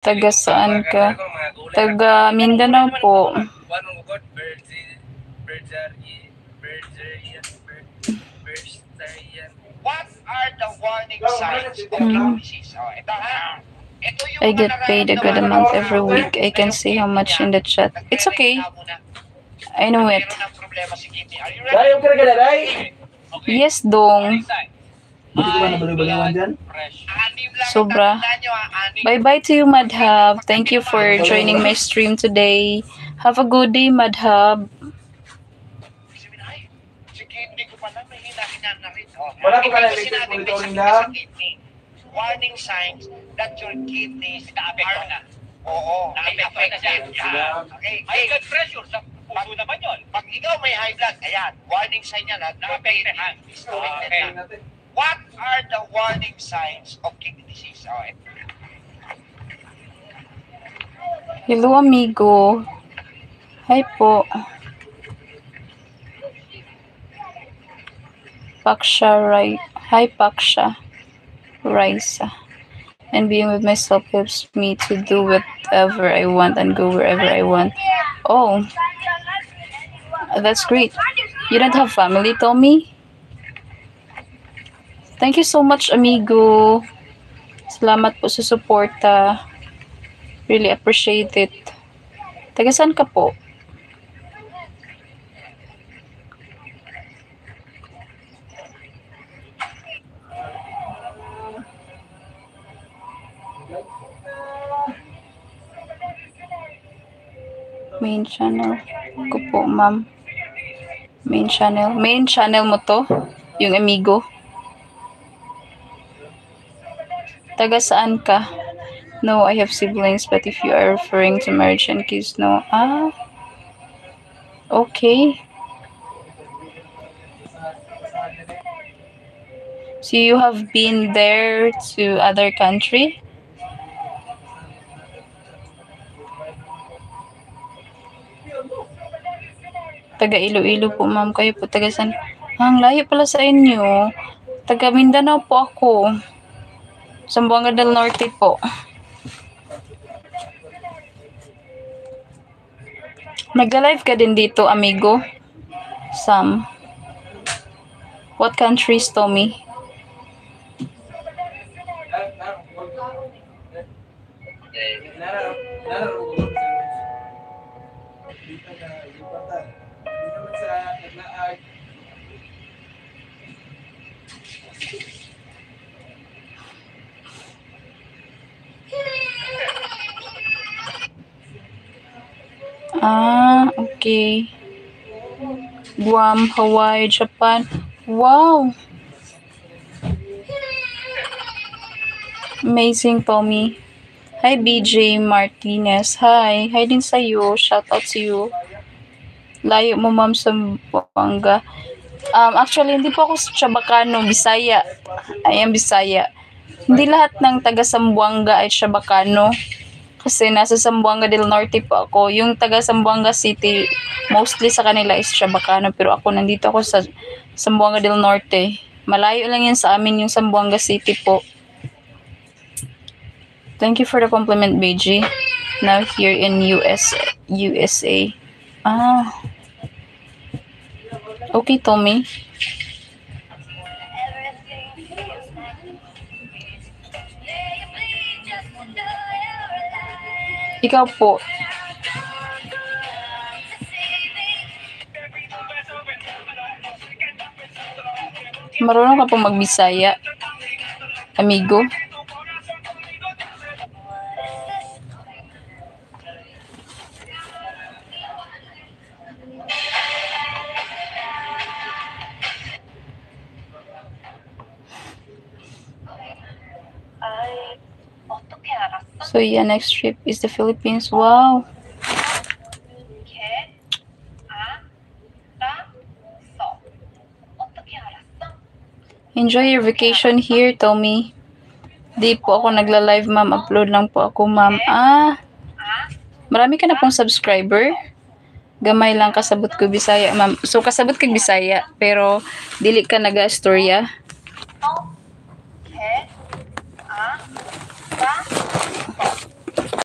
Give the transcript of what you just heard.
Taga saan ka? Taga Mindanao po. What are the warning signs of kidney disease? Oh, ito ha. Ito yung I get paid a good amount every week. I can see how much in the chat. It's okay. I know it. Meron ng problema si kidney. Are you ready? Yes, dong. Hindi ko ba nabaliw-baliwan dyan? Sobra. Bye-bye to you, Madhab. Thank you for joining my stream today. Have a good day, Madhab. Si kidney ko pala, may hina-hina na rin. Oh, Wala ko ito pala sinabi electric may monitoring sakit na. sa kidney. Warning signs that your kidneys are na. Oo, na-affected. Yan. Okay. High blood pressure sa puso naman yun. Pag ikaw may high blood, ayan, warning sign yan. Na-affected na. What are the warning signs of kidney disease? Oh, Hello, amigo. Hi po. Paksha, right? Hi, Paksha. Raisa. And being with myself helps me to do whatever I want and go wherever I want. Oh, that's great. You don't have family, Tommy? Thank you so much, amigo. Salamat po sa suporta. Really appreciate it. Taga saan ka po? Main channel ko po, ma'am. Main channel. Main channel mo to? Yung amigo? Taga saan ka? No, I have siblings, but if you are referring to marriage and kids, no. Ah, okay. So you have been there to other country? Taga Iloilo po, ma'am. Kayo po taga saan? Ang layo pala sa inyo. Taga Mindanao po ako. Zamboanga del Norte po. Nagla-live ka din dito, amigo? Sam. What countries, Tommy? Ah, okay. Guam, Hawaii, Japan. Wow! Amazing, Tommy. Hi, BJ Martinez. Hi. Hi din sa'yo. Shout out to you. Layo mo, ma'am, sa Buanga. Actually, hindi po ako Chabacano, Bisaya. I am Bisaya. Hindi lahat ng taga Zamboanga ay Chabacano. Kasi nasa Zamboanga del Norte po ako. Yung taga Zamboanga City, mostly sa kanila is Chabacano. Pero ako, nandito ako sa Zamboanga del Norte. Malayo lang yan sa amin, yung Zamboanga City po. Thank you for the compliment, BG. Now here in USA. Ah. Okay, Tommy. Ikaw po. Marunong ka po magbisaya, amigo? So yeah, next trip is the Philippines. Wow. Enjoy your vacation here, Tommy. Di po ako nagla-live, ma'am. Upload lang po ako, ma'am. Ah, marami ka na pong subscriber. Gamay lang kasabot ko Bisaya, ma'am. So, kasabot kag Bisaya, pero dili ka naga-storya.